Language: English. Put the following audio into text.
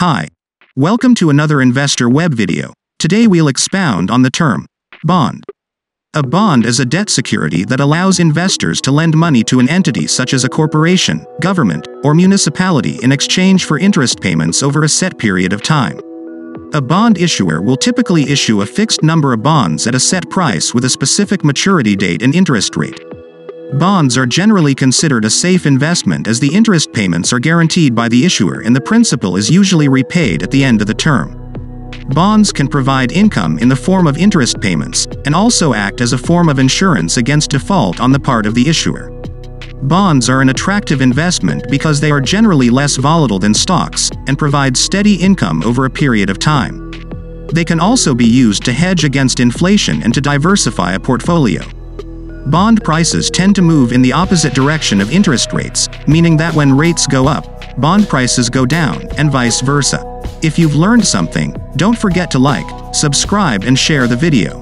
Hi. Welcome to another investor web video. Today we'll expound on the term bond. A bond is a debt security that allows investors to lend money to an entity such as a corporation, government, or municipality in exchange for interest payments over a set period of time. A bond issuer will typically issue a fixed number of bonds at a set price with a specific maturity date and interest rate. Bonds are generally considered a safe investment as the interest payments are guaranteed by the issuer and the principal is usually repaid at the end of the term. Bonds can provide income in the form of interest payments, and also act as a form of insurance against default on the part of the issuer. Bonds are an attractive investment because they are generally less volatile than stocks, and provide steady income over a period of time. They can also be used to hedge against inflation and to diversify a portfolio. Bond prices tend to move in the opposite direction of interest rates, meaning that when rates go up, bond prices go down, and vice versa. If you've learned something, don't forget to like, subscribe and share the video.